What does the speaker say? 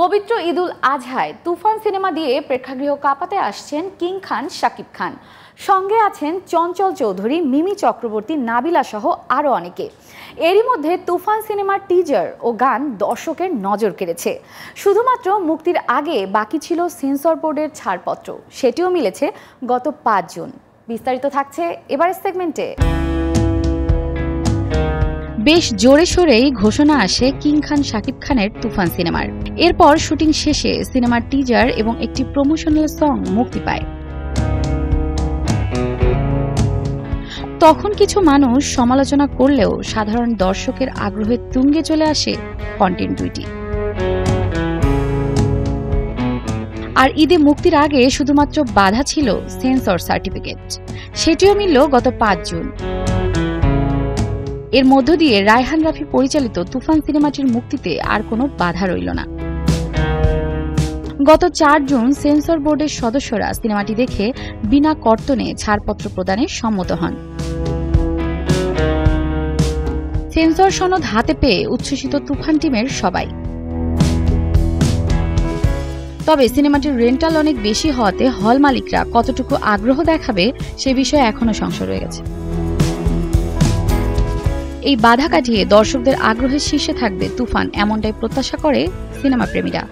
পবিত্র ঈদুল আজহায় তুফান সিনেমা দিয়ে প্রেক্ষাগৃহ কাঁপাতে আসছেন কিং খান শাকিব খান। সঙ্গে আছেন চঞ্চল চৌধুরী, মিমি চক্রবর্তী, নাবিলা সহ আরও অনেকে। এরই মধ্যে তুফান সিনেমার টিজার ও গান দর্শকের নজর কেড়েছে। শুধুমাত্র মুক্তির আগে বাকি ছিল সেন্সর বোর্ডের ছাড়পত্র, সেটিও মিলেছে গত ৫ জুন। বিস্তারিত থাকছে এবারের সেগমেন্টে। বেশ জোরে সোরেই ঘোষণা আসে কিং খান শাকিব খানের তুফান সিনেমার। এরপর শুটিং শেষে সিনেমার টিজার এবং একটি প্রমোশনাল সং মুক্তি পায়। তখন কিছু মানুষ সমালোচনা করলেও সাধারণ দর্শকের আগ্রহের তুঙ্গে চলে আসে কন্টেন্ট দুইটি। আর ঈদে মুক্তির আগে শুধুমাত্র বাধা ছিল সেন্সর সার্টিফিকেট, সেটিও মিলল গত ৫ জুন। এর মধ্য দিয়ে রায়হান রাফি পরিচালিত তুফান সিনেমাটির মুক্তিতে আর কোনো বাধা রইল না। গত ৪ জুন সেন্সর বোর্ডের সদস্যরা সিনেমাটি দেখে বিনা কর্তনে ছাড়পত্র প্রদানে সম্মত হন। সেন্সর সনদ হাতে পেয়ে উচ্ছ্বসিত তুফান টিমের সবাই। তবে সিনেমাটির রেন্টাল অনেক বেশি হওয়াতে হল মালিকরা কতটুকু আগ্রহ দেখাবে সে বিষয়ে এখনো সংশয় রয়ে গেছে। এই বাধা কাটিয়ে দর্শকদের আগ্রহের শীর্ষে থাকবে তুফান, এমনটাই প্রত্যাশা করে সিনেমা প্রেমীরা।